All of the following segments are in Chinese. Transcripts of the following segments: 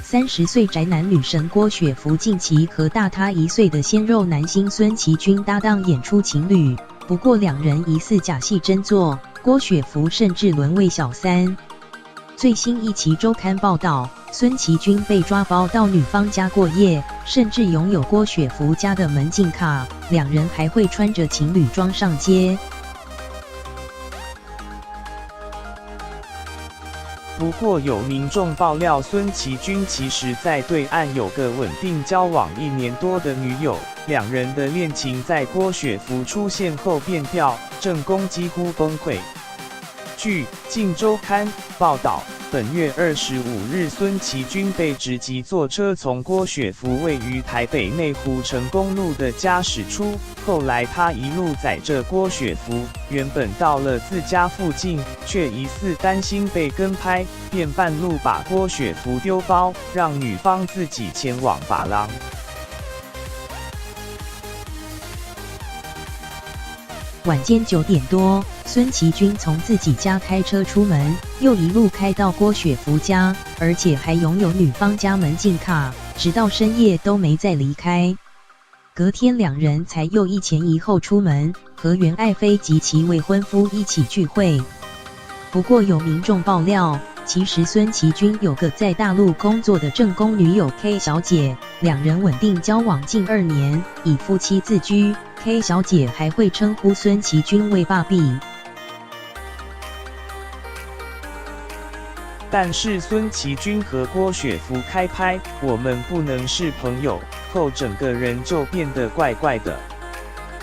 30岁宅男女神郭雪芙近期和大她1岁的鲜肉男星孙奇君搭档演出情侣，不过两人疑似假戏真做，郭雪芙甚至沦为小三。最新一期周刊报道，孙奇君被抓包到女方家过夜，甚至拥有郭雪芙家的门禁卡，两人还会穿着情侣装上街。不过有民众爆料，孙奇君其实在对岸有个稳定交往1年多的女友，两人的恋情在郭雪芙出现后变调，正宫几乎崩溃。据《镜周刊》报道，本月25日，孙奇君被直击坐车从郭雪芙位于台北内湖成公路的家驶出，后来他一路载着郭雪芙，原本到了自家附近，却疑似担心被跟拍，便半路把郭雪芙丢包，让女方自己前往发廊。晚间9点多，孙奇君从自己家开车出门，又一路开到郭雪芙家，而且还拥有女方家门禁卡，直到深夜都没再离开。隔天两人才又一前一后出门，和原爱妃及其未婚夫一起聚会。不过有民众爆料，其实孙奇君有个在大陆工作的正宫女友 K 小姐，两人稳定交往近2年，以夫妻自居。K 小姐还会称呼孙奇君为爸比。但是孙奇君和郭雪芙开拍"我们不能是朋友"后，整个人就变得怪怪的。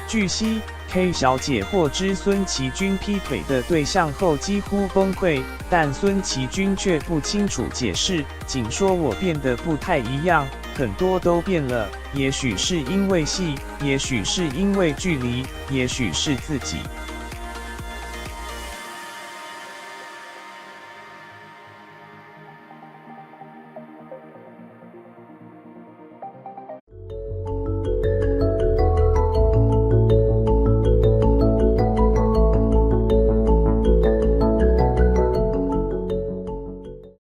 据悉 ，K 小姐获知孙奇君劈腿的对象后几乎崩溃，但孙奇君却不清楚解释，仅说我变得不太一样，很多都变了，也许是因为戏，也许是因为距离，也许是自己。